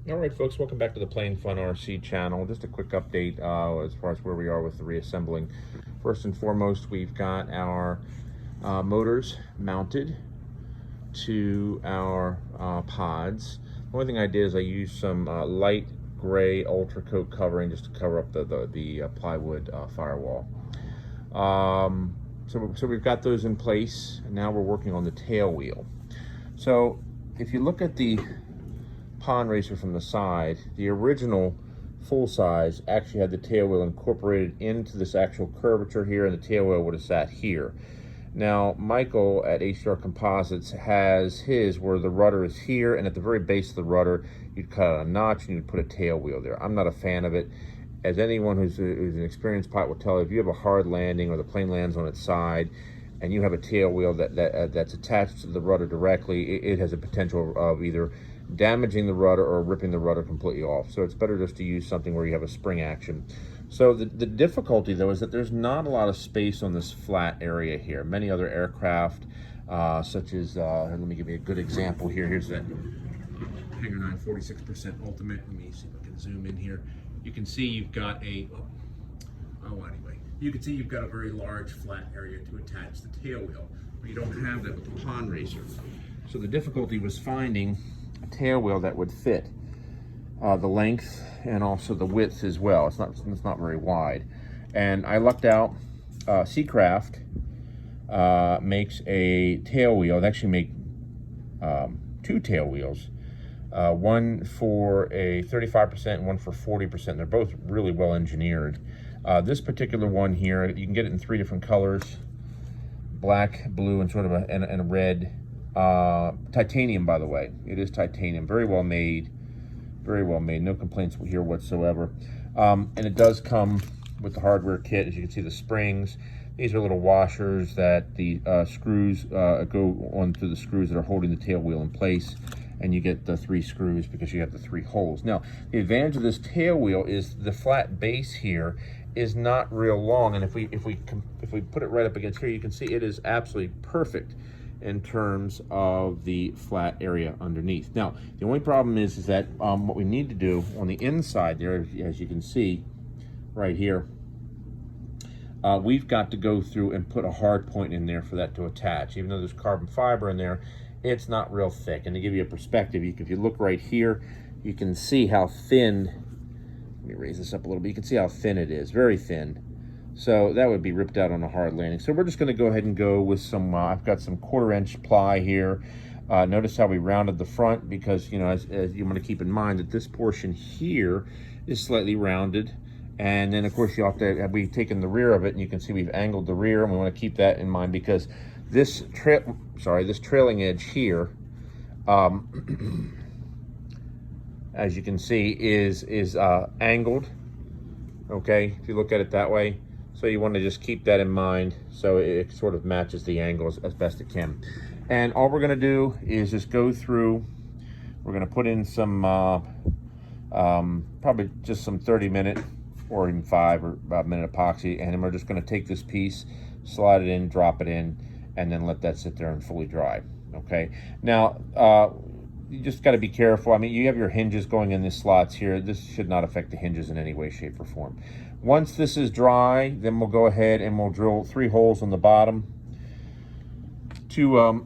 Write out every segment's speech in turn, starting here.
All right, folks, welcome back to the Plain Fun RC channel. Just a quick update as far as where we are with the reassembling. First and foremost, we've got our motors mounted to our pods. The only thing I did is I used some light gray ultra coat covering just to cover up the plywood firewall. So we've got those in place, and now we're working on the tail wheel. So if you look at the pond racer from the side, the original full size actually had the tail wheel incorporated into this actual curvature here, and the tail wheel would have sat here. Now Michael at ACR Composites has his where the rudder is here, and at the very base of the rudder you'd cut out a notch and you'd put a tail wheel there. I'm not a fan of it. As anyone who's an experienced pilot will tell you, if you have a hard landing or the plane lands on its side and you have a tail wheel that's attached to the rudder directly, it has a potential of either damaging the rudder or ripping the rudder completely off. So it's better just to use something where you have a spring action. So the difficulty though is that there's not a lot of space on this flat area here. Many other aircraft, such as, let me give you a good example here. Here's that Hangar 9 46% Ultimate. Let me see if I can zoom in here. You can see you've got you can see you've got a very large flat area to attach the tail wheel. But you don't have that with the pond racer. So the difficulty was finding a tail wheel that would fit the length and also the width as well. It's not very wide. And I lucked out. Seacraft makes a tail wheel. They actually make two tail wheels. One for a 35% and one for 40%. They're both really well engineered. This particular one here, you can get it in 3 different colors: black, blue, and sort of a red. Titanium, by the way. It is titanium. Very well made. Very well made. No complaints here whatsoever. And it does come with the hardware kit. As you can see, the springs. These are little washers that the screws go onto the screws that are holding the tail wheel in place. And you get the 3 screws because you have the 3 holes. Now, the advantage of this tail wheel is the flat base here is not real long, and if we put it right up against here, you can see it is absolutely perfect in terms of the flat area underneath. Now, the only problem is that what we need to do on the inside there, as you can see right here, we've got to go through and put a hard point in there for that to attach. Even though there's carbon fiber in there, it's not real thick. And to give you a perspective, if you look right here, you can see how thin. Let me raise this up a little bit. You can see how thin it is, very thin. So that would be ripped out on a hard landing. So we're just going to go ahead and go with some, I've got some 1/4-inch ply here. Notice how we rounded the front because, you know, as you want to keep in mind that this portion here is slightly rounded. And then, of course, you have to, we've taken the rear of it, and you can see we've angled the rear, and we want to keep that in mind because this trailing edge here, as you can see, is angled. Okay, if you look at it that way. So you want to just keep that in mind so it sort of matches the angles as best it can. And all we're going to do is just go through. We're going to put in some probably just some 30-minute or even 5 or about a minute epoxy, and then we're just going to take this piece, slide it in, drop it in, and then let that sit there and fully dry. Okay, now you just got to be careful. I mean, you have your hinges going in the slots here. This should not affect the hinges in any way, shape, or form. Once this is dry, then we'll go ahead and we'll drill 3 holes on the bottom to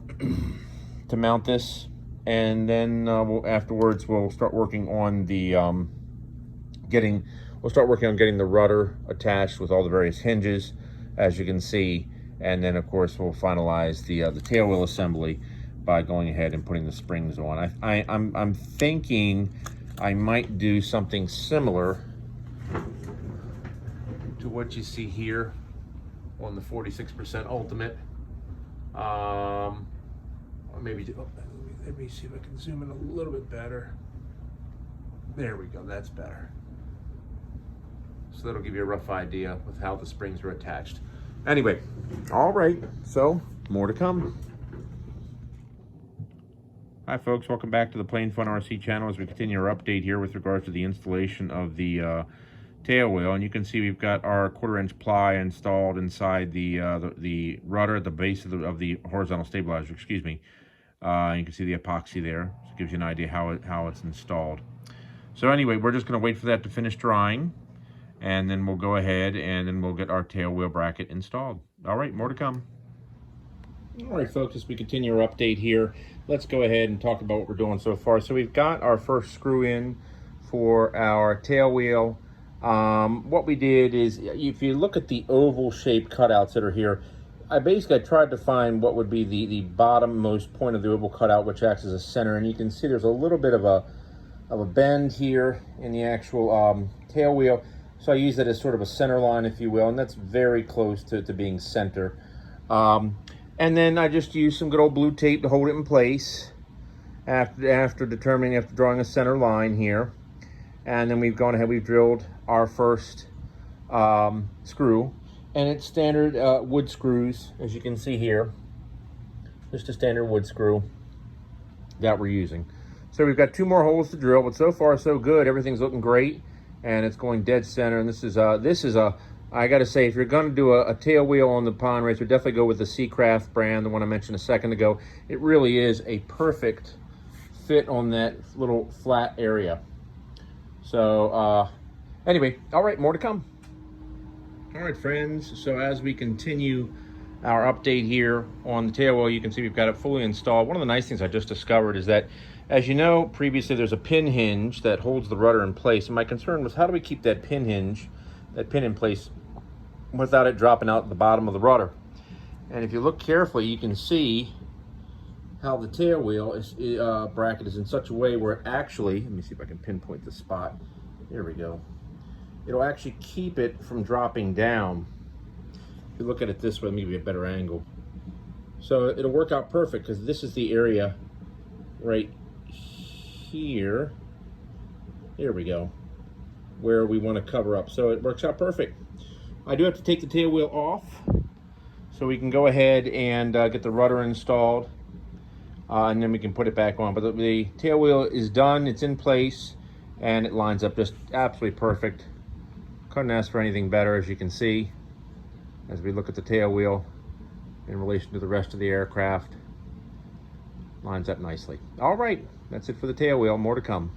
to mount this, and then afterwards we'll start working on the getting the rudder attached with all the various hinges, as you can see, and then of course we'll finalize the tail wheel assembly by going ahead and putting the springs on. I'm thinking I might do something similar to what you see here on the 46% Ultimate. Or maybe let me see if I can zoom in a little bit better. There we go, that's better. So that'll give you a rough idea with how the springs are attached. Anyway, all right, so more to come. Hi folks, welcome back to the Plain Fun RC channel as we continue our update here with regards to the installation of the tail wheel. And you can see we've got our 1/4-inch ply installed inside the rudder at the base of the horizontal stabilizer, excuse me. You can see the epoxy there. So it gives you an idea how it's installed. So anyway, we're just going to wait for that to finish drying, and then we'll go ahead and then we'll get our tail wheel bracket installed. All right, more to come. All right, folks, as we continue our update here, let's go ahead and talk about what we're doing so far. So we've got our first screw in for our tail wheel. What we did is, if you look at the oval shaped cutouts that are here, I tried to find what would be the bottommost point of the oval cutout, which acts as a center, and you can see there's a little bit of a bend here in the actual tail wheel. So I use that as sort of a center line, if you will, and that's very close to being center. And then I just used some good old blue tape to hold it in place after drawing a center line here. And then we've gone ahead, we've drilled our first screw, and it's standard wood screws, as you can see here. Just a standard wood screw that we're using. So we've got 2 more holes to drill, but so far so good. Everything's looking great, and it's going dead center. And this is I gotta say, if you're gonna do a tail wheel on the pond racer, definitely go with the Seacraft brand, the one I mentioned a second ago. It really is a perfect fit on that little flat area. So anyway, all right, more to come. All right, friends, so as we continue our update here on the tail wheel, you can see we've got it fully installed. One of the nice things I just discovered is that, as you know, previously there's a pin hinge that holds the rudder in place, and my concern was, how do we keep that pin in place without it dropping out at the bottom of the rudder? And if you look carefully, you can see how the tail wheel bracket is in such a way where it actually, let me see if I can pinpoint the spot. There we go. It'll actually keep it from dropping down. If you look at it this way, let me give you a better angle. So it'll work out perfect, because this is the area right here. There we go, where we want to cover up. So it works out perfect. I do have to take the tail wheel off so we can go ahead and get the rudder installed, and then we can put it back on. But the tail wheel is done, it's in place, and it lines up just absolutely perfect. Couldn't ask for anything better, as you can see, as we look at the tail wheel in relation to the rest of the aircraft. Lines up nicely. All right, that's it for the tail wheel. More to come.